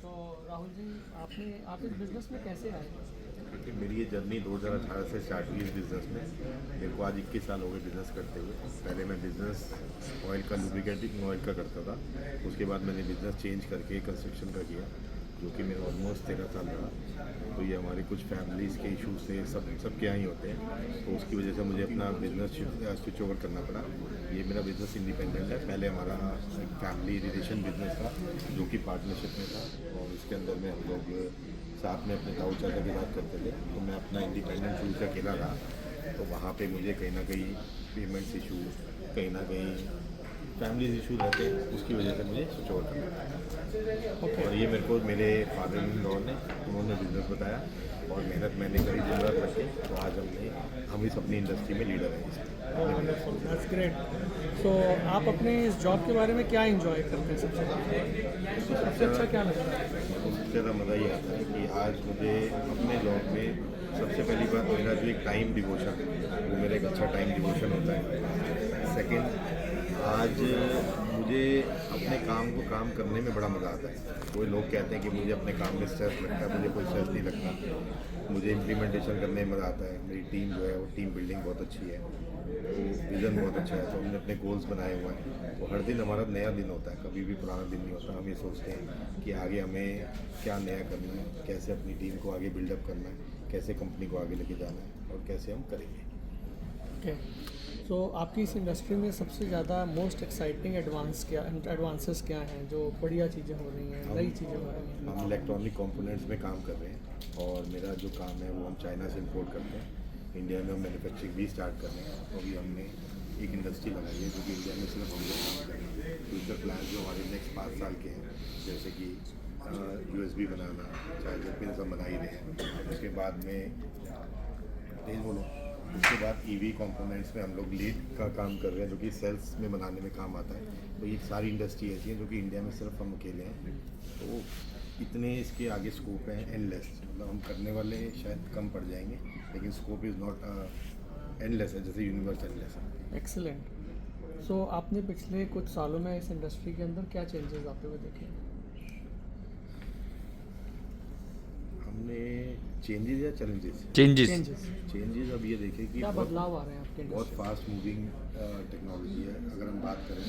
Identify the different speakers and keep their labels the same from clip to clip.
Speaker 1: तो राहुल जी, आप इस बिज़नेस में कैसे आए?
Speaker 2: कि मेरी ये जर्नी 2018 से स्टार्ट हुई इस बिज़नेस में। मेरे को आज 21 साल हो गए बिज़नेस करते हुए। पहले मैं बिज़नेस ऑयल का, लुब्रिकेटिंग ऑयल का करता था। उसके बाद मैंने बिज़नेस चेंज करके कंस्ट्रक्शन का किया, जो कि मेरा ऑलमोस्ट 13 साल रहा। तो ये हमारे कुछ फैमिलीज़ के इशूज़ से सबके यहाँ ही होते हैं, तो उसकी वजह से मुझे अपना बिज़नेस स्विच ओवर करना पड़ा। ये मेरा बिज़नेस इंडिपेंडेंट है। पहले हमारा एक फैमिली रिलेशन बिज़नेस था, जो कि पार्टनरशिप में था, और इसके अंदर में हम लोग साथ में अपने ताऊ चाचा के साथ करते थे। तो मैं अपना इंडिपेंडेंट शुरू से अकेला रहा, तो वहाँ पे मुझे कहीं ना कहीं पेमेंट्स इशू, कहीं ना कहीं फैमिली इशू रहते हैं, उसकी वजह से मुझे स्विच ओवर करना पड़ा। और ये मेरे को मेरे फादर इन लॉ ने, उन्होंने बिज़नेस बताया और मेहनत मैंने करी दिन रात रख के, तो आज हम इस अपनी इंडस्ट्री में लीडर हैं इसमें।
Speaker 1: That's great. सो आप अपने इस जॉब के बारे में क्या एंजॉय करते हैं सबसे ज़्यादा? सबसे अच्छा क्या लगता है?
Speaker 2: सबसे ज़्यादा मज़ा ये आता है कि आज मुझे अपने जॉब में सबसे पहली बात मेरा जो एक टाइम डिवोशन है, वो मेरा एक अच्छा टाइम डिवोशन होता है। सेकंड, आज मुझे अपने काम को काम करने में बड़ा मज़ा आता है। कोई लोग कहते हैं कि मुझे अपने काम में स्ट्रेस लगता है, मुझे कोई स्ट्रेस नहीं लगता। मुझे इम्प्लीमेंटेशन करने में मज़ा आता है। मेरी टीम जो है वो टीम बिल्डिंग बहुत अच्छी है, तो विज़न बहुत अच्छा है, तो हमने अपने गोल्स बनाए हुए हैं। तो हर दिन हमारा नया दिन होता है, कभी भी पुराना दिन नहीं होता। हम ये सोचते हैं कि आगे हमें क्या नया करना है, कैसे अपनी टीम को आगे बिल्डअप करना है, कैसे कंपनी को आगे लेके जाना है और कैसे हम करेंगे।
Speaker 1: ओके। सो आपकी इस इंडस्ट्री में सबसे ज़्यादा मोस्ट एक्साइटिंग एडवांसेस क्या हैं, जो बढ़िया चीज़ें हो रही हैं, नई चीज़ें हो रही हैं?
Speaker 2: हम इलेक्ट्रॉनिक कंपोनेंट्स में काम कर रहे हैं, और मेरा जो काम है वो हम चाइना से इंपोर्ट करते हैं। इंडिया में हम मैन्युफैक्चरिंग भी स्टार्ट कर रहे हैं। तो अभी हमने एक इंडस्ट्री लगाई है, जो कि इंडिया में सिर्फ हम लोग काम करेंगे। फ्यूचर प्लान जो हमारे नेक्स्ट 5 साल के हैं, जैसे कि USB बनाना, चार्जर पिन सब बना ही रहे हैं। उसके बाद में तेज बोलो, उसके बाद EV कंपोनेंट्स में हम लोग लीड का काम कर रहे हैं, जो कि सेल्स में बनाने में काम आता है। तो ये सारी इंडस्ट्री ऐसी है जो कि इंडिया में सिर्फ हम अकेले हैं। तो इतने इसके आगे स्कोप है एंडलेस, मतलब हम करने वाले शायद कम पड़ जाएंगे, लेकिन स्कोप इज़ नॉट एंडलेस है, जैसे यूनिवर्स एंडलेस है।
Speaker 1: एक्सीलेंट। सो आपने पिछले कुछ सालों में इस इंडस्ट्री के अंदर क्या चेंजेस आते हुए देखे?
Speaker 2: हमने चेंजेस या चैलेंजेस?
Speaker 3: चेंजेस।
Speaker 1: चेंजेस।
Speaker 2: अब ये देखें कि
Speaker 1: क्या बदलाव आ रहे हैं आपके
Speaker 2: बहुत
Speaker 1: इंडस्ट्री
Speaker 2: फास्ट मूविंग टेक्नोलॉजी है। अगर हम बात करें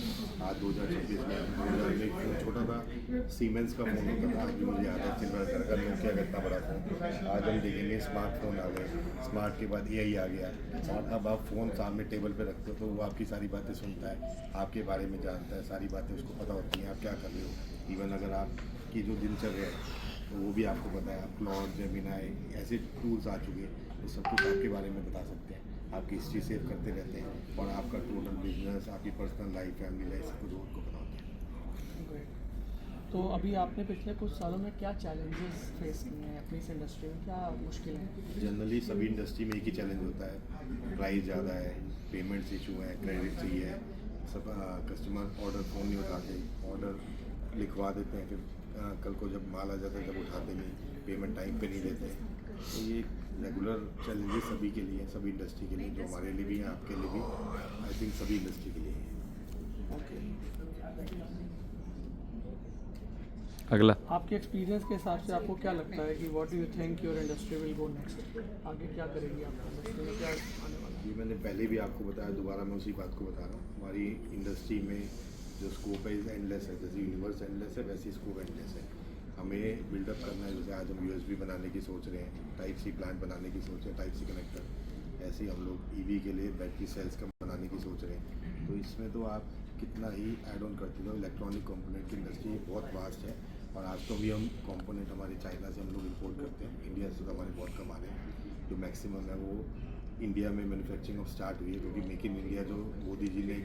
Speaker 2: आज 2026 में, 2000 में एक फ़ोन छोटा था, सीमेंस का फ़ोन होता था। आज भी मुझे याद है चिल्ला का नोकिया का इतना बड़ा फ़ोन। आज हम देखेंगे स्मार्टफोन आ गए, स्मार्ट के बाद AI आ गया, और अब आप फ़ोन सामने टेबल पे रखते हो तो वो आपकी सारी बातें सुनता है, आपके बारे में जानता है, सारी बातें उसको पता होती हैं, आप क्या कर रहे हो। इवन अगर आपकी जो दिनचर्या है तो वो भी आपको पता है। आप क्लॉड, जेमिनाई ऐसे टूल्स आ चुके हैं, तो सब कुछ आपके बारे में बता सकते हैं, आपकी हिस्ट्री सेव करते रहते हैं, और आपका टोटल बिजनेस, आपकी पर्सनल लाइफ, फैमिली लाइफ, सब कुछ उनको पता होता है।
Speaker 1: ग्रेट। तो अभी आपने पिछले कुछ सालों में क्या चैलेंजेस फेस किए हैं अपनी इस इंडस्ट्री में, क्या मुश्किलें हैं?
Speaker 2: जनरली सभी इंडस्ट्री में एक ही चैलेंज होता है, प्राइस ज़्यादा है, पेमेंट्स इशू है, क्रेडिट चाहिए, सब कस्टमर ऑर्डर फ़ोन नहीं उठाते, ऑर्डर लिखवा देते हैं, फिर कल को जब माल आ जाता है तब उठाते नहीं, पेमेंट टाइम पे नहीं देते। तो ये रेगुलर चैलेंजेस सभी के लिए, सभी इंडस्ट्री के लिए, जो हमारे लिए भी हैं, आपके लिए भी, आई थिंक सभी इंडस्ट्री के लिए है।
Speaker 1: ओके।
Speaker 3: अगला।
Speaker 1: आपके एक्सपीरियंस के हिसाब से आपको क्या लगता है कि what do you think your industry will go next? आगे क्या करेगी आपकी इंडस्ट्री में, क्या आने वाला है?
Speaker 2: ये मैंने पहले भी आपको बताया, दोबारा मैं उसी बात को बता रहा हूँ। हमारी इंडस्ट्री में जो स्कोप है इज़ एंडलेस है, जैसे यूनिवर्स एंडलेस है वैसे स्कोप एंडलेस है। हमें बिल्डअप करना है। जैसे आज हम USB बनाने की सोच रहे हैं, टाइप C प्लांट बनाने की सोच रहे हैं, टाइप C कनेक्टर। ऐसे ही हम लोग EV के लिए बैटरी सेल्स का बनाने की सोच रहे हैं। तो इसमें तो आप कितना ही ऐड ऑन करते हो, इलेक्ट्रॉनिक कंपोनेंट की इंडस्ट्री बहुत वास्ट है। और आज तो भी हम कंपोनेंट हमारे चाइना से हम लोग इंपोर्ट करते हैं, इंडिया से तो हमारे बहुत कम आ रहे हैं। जो मैक्सिमम है वो इंडिया में मैन्युफैक्चरिंग अब स्टार्ट हुई है, क्योंकि मेक इन इंडिया जो मोदी जी ने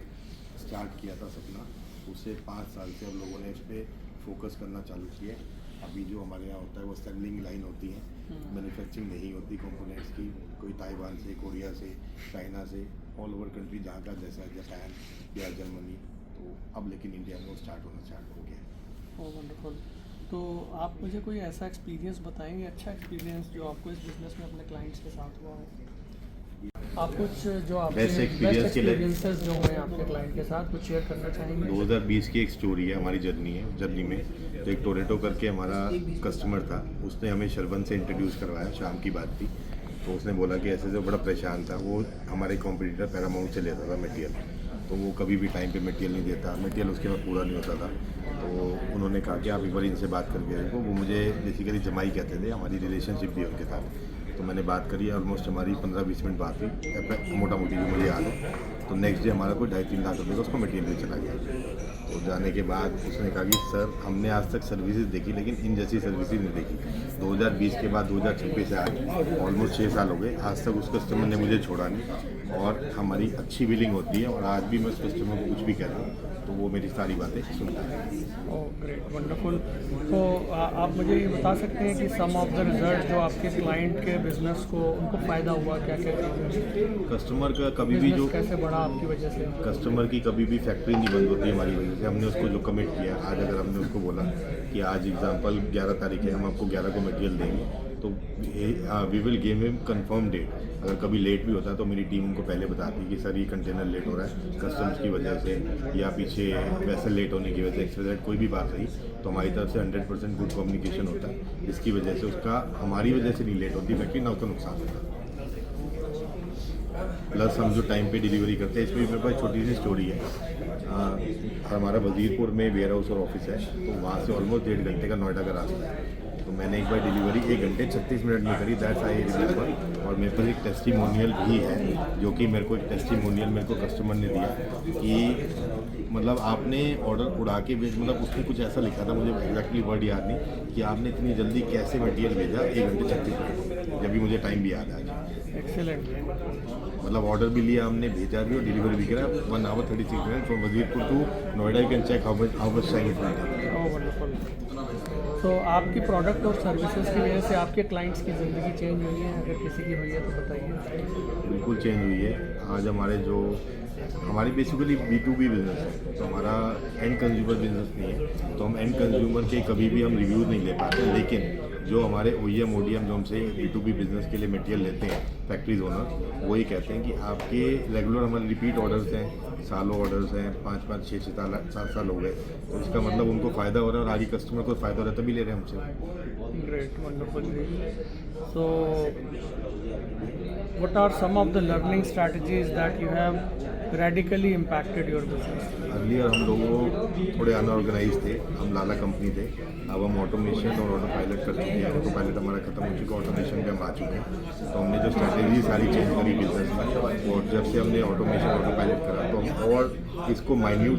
Speaker 2: स्टार्ट किया था सपना, उससे 5 साल से हम लोगों ने इस पर फोकस करना चालू किया है। अभी जो हमारे यहाँ होता है वो असेंबलिंग लाइन होती है, मैन्युफैक्चरिंग नहीं होती कंपोनेंट्स की। कोई ताइवान से, कोरिया से, चाइना से, ऑल ओवर कंट्री जहाँ का जैसा, जापान या जर्मनी। तो अब लेकिन इंडिया में वो स्टार्ट होना स्टार्ट हो गया।
Speaker 1: ओह वंडरफुल। तो आप मुझे कोई ऐसा एक्सपीरियंस बताएंगे, अच्छा एक्सपीरियंस जो आपको इस बिज़नेस में अपने क्लाइंट्स के साथ हुआ हो? आप कुछ जो आपके
Speaker 2: Best experience के लिए-
Speaker 1: एक्सपीरियंसेस जो हैं आपके क्लाइंट के साथ कुछ शेयर करना चाहेंगे?
Speaker 2: 2020 की एक स्टोरी है, हमारी जर्नी में तो एक टोरेटो करके हमारा कस्टमर था, उसने हमें शरबन से इंट्रोड्यूस करवाया, शाम की बात थी। तो उसने बोला कि ऐसे बड़ा परेशान था वो, हमारे कॉम्पिटिटर पैरामाउंट से लेता था मटेरियल, तो वो कभी भी टाइम पे मटेरियल नहीं देता, मटेरियल उसके बाद पूरा नहीं होता था। तो उन्होंने कहा कि आप एक बार इनसे बात करके देखो। वो मुझे बेसिकली जमाई कहते थे, हमारी रिलेशनशिप भी उनके साथ। तो मैंने बात करी, ऑलमोस्ट हमारी 15-20 मिनट बात हुई, मोटा मोटी जो मुझे याद है। तो नेक्स्ट डे हमारा कोई 2.5-3 लाख रुपये का उसको मटेरियल चला गया। तो जाने के बाद उसने कहा कि सर हमने आज तक सर्विसेज देखी लेकिन इन जैसी सर्विसेज नहीं देखी। 2020 के बाद 2026 से आज ऑलमोस्ट 6 साल हो गए, आज तक उस कस्टमर ने मुझे छोड़ा नहीं और हमारी अच्छी बिलिंग होती है। और आज भी मैं उस कस्टमर को कुछ भी कह रहा हूँ तो वो मेरी सारी बातें सुनता है।
Speaker 1: Oh great, wonderful. तो आप मुझे ये बता सकते हैं कि सम ऑफ द रिजल्ट जो आपके क्लाइंट के बिजनेस को उनको फ़ायदा हुआ, क्या क्या चीज़ें?
Speaker 2: कस्टमर का कभी भी जो
Speaker 1: कैसे बढ़ा आपकी वजह से?
Speaker 2: कस्टमर की कभी भी फैक्ट्री नहीं बंद होती हमारी वजह से। हमने उसको जो कमिट किया, आज अगर हमने उसको बोला कि आज एग्जांपल 11 तारीख है, हम आपको 11 को मटेरियल देंगे, तो we will give him confirm date. अगर कभी लेट भी होता है तो मेरी टीम उनको पहले बताती है कि सर ये कंटेनर लेट हो रहा है कस्टम्स की वजह से या पीछे वैसे लेट होने की वजह से, एक्सवाइजेड कोई भी बात रही, तो हमारी तरफ से 100% गुड कम्युनिकेशन होता है, जिसकी वजह से उसका हमारी वजह से नहीं लेट होती फैक्ट्री, ना उसका नुकसान होता। प्लस हम जो टाइम पे डिलीवरी करते हैं, इसमें भी मेरे पास छोटी सी स्टोरी है। हमारा वजीरपुर में वेयर हाउस और ऑफिस है, तो वहाँ से ऑलमोस्ट 1.5 घंटे का नोएडा का रास्ता है। तो मैंने एक बार डिलीवरी 1 घंटे 36 मिनट में करी, दैट्स आई रिमेंबर। और मेरे पास एक टेस्टिमोनियल भी है, जो कि मेरे को एक टेस्टिमोनियल मेरे को कस्टमर ने दिया कि मतलब आपने ऑर्डर उड़ा के भेज, मतलब उसने कुछ ऐसा लिखा था, मुझे एग्जैक्टली वर्ड याद नहीं, कि आपने इतनी जल्दी कैसे मटेरियल भेजा 1 घंटे 36 मिनट, जब भी मुझे टाइम भी याद है आज।
Speaker 1: एक्सीलेंट।
Speaker 2: मतलब ऑर्डर भी लिया हमने, भेजा भी और डिलीवरी भी करा 1 hour 36 minute from Wazirpur to Noida. You can check how much time it will take.
Speaker 1: Oh wonderful. तो आपकी प्रोडक्ट और सर्विसेज की वजह से आपके क्लाइंट्स की ज़िंदगी चेंज हुई है? अगर किसी की हुई है तो बताइए।
Speaker 2: बिल्कुल चेंज हुई है। आज हमारी बेसिकली B2B बिजनेस है, तो हमारा एंड कंज्यूमर बिजनेस नहीं है, तो हम एंड कंज्यूमर के कभी भी हम रिव्यूज़ नहीं ले पाते। लेकिन जो हमारे OEM ODM जो हमसे B2B बिजनेस के लिए मटेरियल लेते हैं फैक्ट्रीज ओनर, वो ये कहते हैं कि आपके रेगुलर हमारे रिपीट ऑर्डर्स हैं, सालों ऑर्डर्स हैं, 5-5, 6-6 7 साल हो गए, तो इसका मतलब उनको फ़ायदा हो रहा है और आगे कस्टमर को फ़ायदा हो रहा है तभी ले रहे हैं हमसे।
Speaker 1: ग्रेट, वंडरफुल जी। So what are some of the learning strategies that you have radically impacted your business?
Speaker 2: Earlier हम लोग थोड़े अनऑर्गेनाइज थे, हम लाला कंपनी थे, अब हम ऑटोमेशन और ऑटो पायलट कर चुके हैं। ऑटो पायलट हमारा खत्म हो चुका है, ऑटोमेशन पे हम आ चुके हैं। तो हमने जो स्ट्रैटेजी सारी चेंज करी बिजनेस में, और जब से हमने ऑटोमेशन ऑटो पायलट करा तो हम और इसको माइन्यूट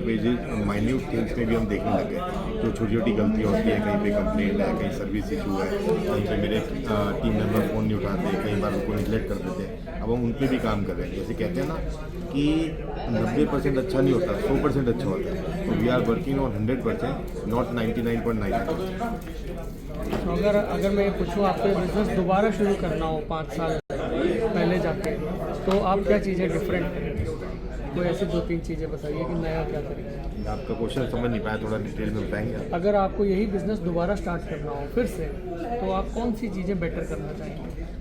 Speaker 2: थिंग्स में भी हम देखने लग गए। जो छोटी छोटी गलतियाँ होती है, कहीं पे कंप्लेंट है, कहीं सर्विस इशू है, कहीं पे मेरे टीम मेंबर फ़ोन नहीं उठाते, कई बार उनको निगलेक्ट कर देते हैं, अब हम उन पर भी काम कर रहे हैं। जैसे कहते हैं ना कि 90% अच्छा नहीं होता, 100% अच्छा होता है, तो we are working on 100%, not 99.9%।
Speaker 1: तो अगर मैं ये पूछूँ आपको बिजनेस दोबारा शुरू करना हो 5 साल पहले जाके, तो आप क्या चीज़ें डिफरेंट करेंगे? कोई ऐसी 2-3 चीज़ें बताइए कि नया क्या करेंगे।
Speaker 2: आपका क्वेश्चन समझ नहीं पाया, थोड़ा डिटेल में बताएंगे।
Speaker 1: अगर आपको यही बिज़नेस दोबारा स्टार्ट करना हो फिर से, तो आप कौन सी चीज़ें बेटर करना चाहेंगे?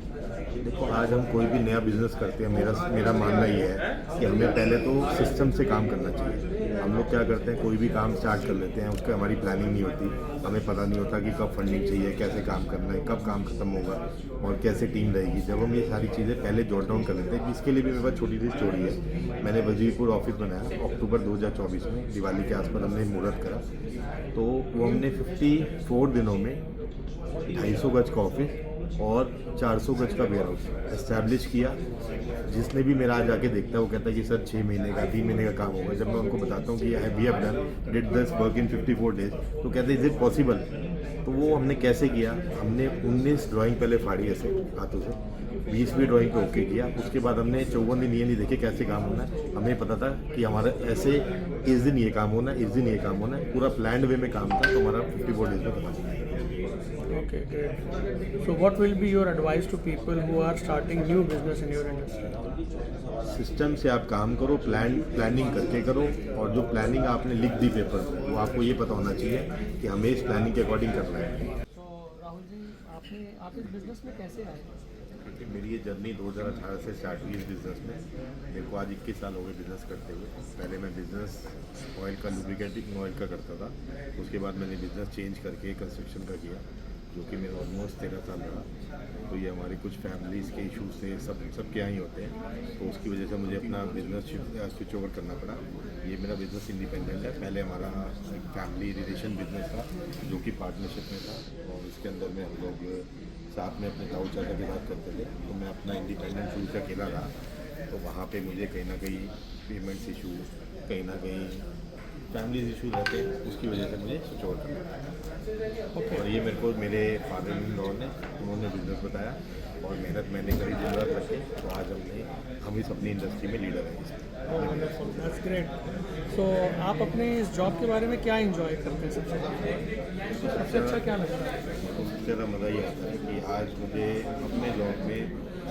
Speaker 2: देखो, आज हम कोई भी नया बिजनेस करते हैं, मेरा मानना ये है कि हमें पहले तो सिस्टम से काम करना चाहिए। हम लोग क्या करते हैं, कोई भी काम स्टार्ट कर लेते हैं, उसकी हमारी प्लानिंग नहीं होती, हमें पता नहीं होता कि कब फंडिंग चाहिए, कैसे काम करना है, कब काम खत्म होगा और कैसे टीम रहेगी। जब हम ये सारी चीज़ें पहले जॉट डाउन कर लेते हैं, इसके लिए भी मेरे पास छोटी सी स्टोरी है। मैंने वजीरपुर ऑफिस बनाया अक्टूबर 2024 में, दिवाली के आसपास हमने मुहूर्त करा, तो वो हमने 54 दिनों में 250 गज का ऑफिस और 400 गज का वेयर हाउस एस्टैब्लिश किया। जिसने भी मेरा आज आके देखता है वो कहता है कि सर 6 महीने का 3 महीने का काम होगा। जब मैं उनको बताता हूँ कि we have done did this work in 54 days, तो कहते हैं इज इट पॉसिबल। तो वो हमने कैसे किया, हमने 19 ड्राइंग पहले फाड़ी ऐसे हाथों से, 20वीं ड्राइंग पे ओके किया। उसके बाद हमने 54 दिन ये नहीं देखे कैसे काम होना है, हमें पता था कि हमारा ऐसे इस दिन ये काम होना है, इस दिन ये काम होना है, पूरा प्लान्ड वे में काम था, तो हमारा 54 डेज में खत्म।
Speaker 1: Okay, great. So what will be your advice to people who are starting new business in your industry?
Speaker 2: System से आप काम करो, प्लानिंग करके करो, और जो प्लानिंग आपने लिख दी पेपर पर, वो आपको ये पता होना चाहिए कि हमें इस प्लानिंग के अकॉर्डिंग करना है।
Speaker 1: तो राहुल जी, आप इस बिजनेस में कैसे आए?
Speaker 2: कि मेरी ये जर्नी 2018 से स्टार्ट हुई इस बिज़नेस में। मेरे को आज 21 साल हो गए बिज़नेस करते हुए। पहले मैं बिज़नेस ऑयल का, लुब्रिकेटिंग ऑयल का करता था। उसके बाद मैंने बिज़नेस चेंज करके कंस्ट्रक्शन का किया, जो कि मेरा ऑलमोस्ट 13 साल रहा। तो ये हमारी कुछ फैमिलीज़ के इश्यूज थे, सबके यहाँ ही होते हैं, तो उसकी वजह से मुझे अपना बिज़नेस स्विच ओवर करना पड़ा। ये मेरा बिज़नेस इंडिपेंडेंट है। पहले हमारा एक फैमिली रिलेशन बिज़नेस था, जो कि पार्टनरशिप में था, और इसके अंदर में हम लोग साथ में अपने ताऊ चाचा के साथ करते थे। तो मैं अपना इंडिपेंडेंट शुरू से अकेला रहा, तो वहाँ पे मुझे कहीं ना कहीं पेमेंट्स इशू, कहीं ना कहीं फैमिली इशू रहते हैं, उसकी वजह से मुझे स्विच ओवर करना पड़ा। और ये मेरे को मेरे फादर इन लॉ ने, उन्होंने बिज़नेस बताया और मेहनत मैंने करी दिन रात रखे, तो आज हम इस अपनी इंडस्ट्री में लीडर हैं इसमें।
Speaker 1: That's great. सो आप अपने इस जॉब के बारे में क्या एंजॉय करते हैं सबसे अच्छा क्या लगता है?
Speaker 2: सबसे ज़्यादा मज़ा ये आता है कि आज मुझे अपने जॉब में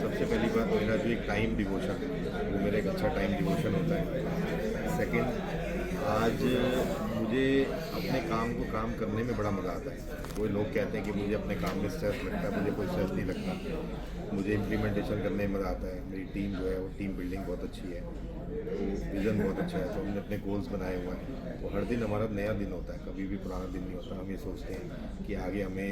Speaker 2: सबसे पहली बात मेरा जो एक टाइम डिवोशन, वो मेरा एक अच्छा टाइम डिवोशन होता है। सेकंड, आज मुझे अपने काम को काम करने में बड़ा मज़ा आता है। कोई लोग कहते हैं कि मुझे अपने काम में स्ट्रेस लगता है, मुझे कोई स्ट्रेस नहीं लगता। मुझे इम्प्लीमेंटेशन करने में मज़ा आता है। मेरी टीम जो है वो टीम बिल्डिंग बहुत अच्छी है, तो विज़न बहुत अच्छा है, तो हमने अपने गोल्स बनाए हुए हैं। तो हर दिन हमारा नया दिन होता है, कभी भी पुराना दिन नहीं होता। हम ये सोचते हैं कि आगे हमें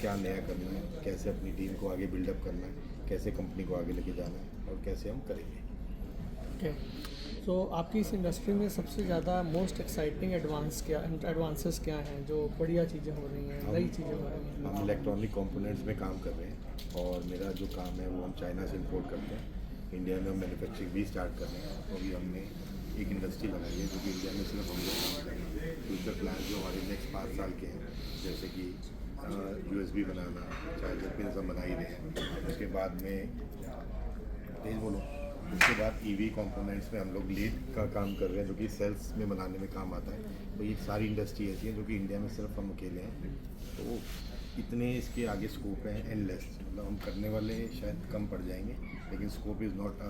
Speaker 2: क्या नया करना है, कैसे अपनी टीम को आगे बिल्डअप करना है, कैसे कंपनी को आगे लेके जाना है और कैसे हम करेंगे।
Speaker 1: ओके, तो आपकी इस इंडस्ट्री में सबसे ज़्यादा मोस्ट एक्साइटिंग एडवांसेस क्या हैं, जो बढ़िया चीज़ें हो रही हैं, नई चीज़ें हो रही हैं?
Speaker 2: हम इलेक्ट्रॉनिक कंपोनेंट्स में काम कर रहे हैं, और मेरा जो काम है वो हम चाइना से इंपोर्ट करते हैं। इंडिया में हम मैन्युफैक्चरिंग भी स्टार्ट कर रहे हैं। तो अभी हमने एक इंडस्ट्री बनाई है जो कि इंडिया में सिर्फ हम लोग काम करेंगे। फ्यूचर प्लान जो हमारे नेक्स्ट 5 साल के हैं, जैसे कि USB बनाना, चाहे जैपनीज हम बना ही रहे हैं। उसके बाद में तेज बोलो, उसके बाद EV कंपोनेंट्स में हम लोग लीड का काम कर रहे हैं, जो कि सेल्स में बनाने में काम आता है। तो ये सारी इंडस्ट्री ऐसी है जो कि इंडिया में सिर्फ हम अकेले हैं। तो इतने इसके आगे स्कोप है एंडलेस, मतलब हम करने वाले शायद कम पड़ जाएंगे, लेकिन स्कोप इज़ नॉट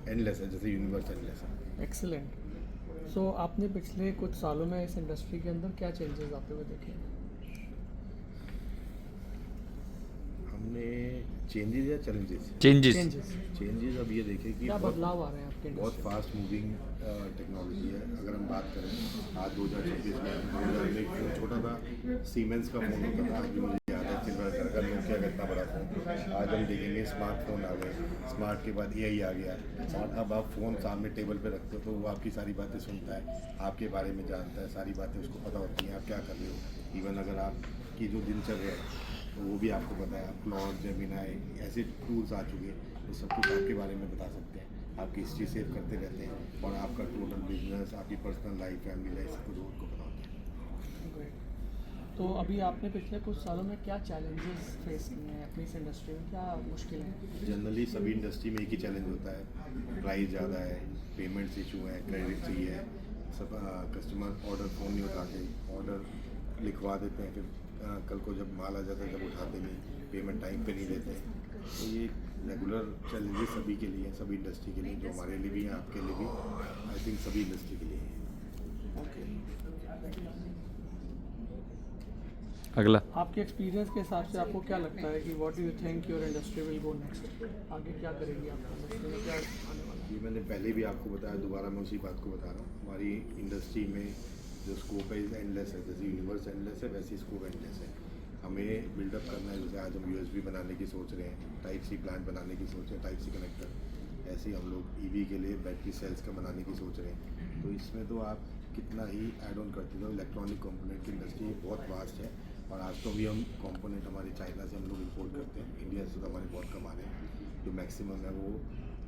Speaker 2: एंडलेस है, जैसे यूनिवर्स एंडलेस है।
Speaker 1: एक्सीलेंट। सो आपने पिछले कुछ सालों में इस इंडस्ट्री के अंदर क्या चेंजेस आते हुए देखे?
Speaker 2: हमने चेंजेस या चैलेंजेस?
Speaker 3: चेंजेस।
Speaker 2: चेंजेस अब ये देखें कि
Speaker 1: क्या बदलाव आ रहे हैं आपके
Speaker 2: बहुत
Speaker 1: इंडस्ट्री
Speaker 2: फास्ट मूविंग टेक्नोलॉजी है। अगर हम बात करें आज 2026 में, 2000 में एक फ़ोन छोटा था, सीमेंस का फ़ोन होता था, अभी मुझे याद है सिल्वर कलर का नोकिया का इतना बड़ा फ़ोन। आज हम देखेंगे स्मार्टफोन आ गए, स्मार्ट के बाद AI आ गया, और अब आप फ़ोन सामने टेबल पे रखते हो तो वो आपकी सारी बातें सुनता है, आपके बारे में जानता है, सारी बातें उसको पता होती हैं, आप क्या कर रहे हो। इवन अगर आपकी जो दिनचर्या है तो वो भी आपको पता है। क्लॉड, जेमिनाई ऐसे टूल्स आ चुके हैं, तो सब कुछ आपके बारे में बता सकते हैं, आपकी हिस्ट्री सेव करते रहते हैं, और आपका टोटल बिजनेस, आपकी पर्सनल लाइफ, फैमिली लाइफ, सब कुछ उनको पता होता है।
Speaker 1: Great. तो अभी आपने पिछले कुछ सालों में क्या चैलेंजेस फेस किए हैं अपनी इस इंडस्ट्री में, क्या मुश्किल है?
Speaker 2: जनरली सभी इंडस्ट्री में एक ही चैलेंज होता है, प्राइस ज़्यादा है, पेमेंट्स इशू है, क्रेडिट चाहिए, सब कस्टमर ऑर्डर फ़ोन नहीं उठाते, ऑर्डर लिखवा देते हैं, फिर कल को जब माल आ जाता है जब उठाते नहीं, पेमेंट टाइम पे नहीं देते। तो ये रेगुलर चैलेंजेस सभी के लिए, सभी इंडस्ट्री के लिए, जो हमारे लिए भी हैं, आपके लिए भी, आई थिंक सभी इंडस्ट्री के लिए है।
Speaker 1: ओके,
Speaker 3: अगला।
Speaker 1: आपके एक्सपीरियंस के हिसाब से आपको क्या लगता है कि what do you think your industry will go next? आगे क्या करेगी आपकी इंडस्ट्री में, क्या आने वाला है?
Speaker 2: ये मैंने पहले भी आपको बताया, दोबारा मैं उसी बात को बता रहा हूँ। हमारी इंडस्ट्री में जो स्कोप है एंडलेस है, जैसे यूनिवर्स एंडलेस है वैसे स्कोप एंडलेस है। हमें बिल्डअप करना है, जैसे आज हम USB बनाने की सोच रहे हैं, Type-C प्लांट बनाने की सोच रहे हैं, Type-C कनेक्टर, ऐसे ही हम लोग EV के लिए बैटरी सेल्स का बनाने की सोच रहे हैं। तो इसमें तो आप कितना ही ऐड ऑन करते हो, इलेक्ट्रॉनिक कंपोनेंट की इंडस्ट्री बहुत वास्ट है। और आज तो भी हम कंपोनेंट हमारे चाइना से हम लोग इंपोर्ट करते हैं, इंडिया से तो हमारे बहुत कम आ रहे हैं। जो मैक्सिमम है वो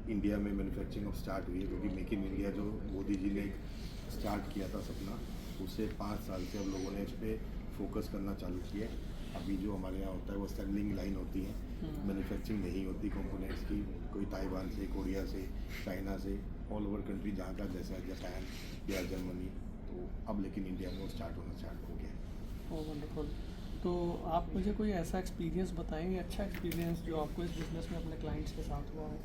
Speaker 2: इंडिया में मैन्युफैक्चरिंग अब स्टार्ट हुई है, क्योंकि मेक इन इंडिया जो मोदी जी ने स्टार्ट किया था सपना, उससे 5 साल से हम लोगों ने इस पर फोकस करना चालू किया है। अभी जो हमारे यहाँ होता है वो असेंबलिंग लाइन होती है, मैन्युफैक्चरिंग नहीं होती कंपोनेंट्स की, कोई ताइवान से, कोरिया से, चाइना से, ऑल ओवर कंट्री जहाँ का जैसा जापान या जर्मनी। तो अब लेकिन इंडिया में वो स्टार्ट हो गया है।
Speaker 1: ओह वंडरफुल। तो आप मुझे कोई ऐसा एक्सपीरियंस बताएंगे, अच्छा एक्सपीरियंस जो आपको इस बिज़नेस में अपने क्लाइंट्स के साथ हुआ हो?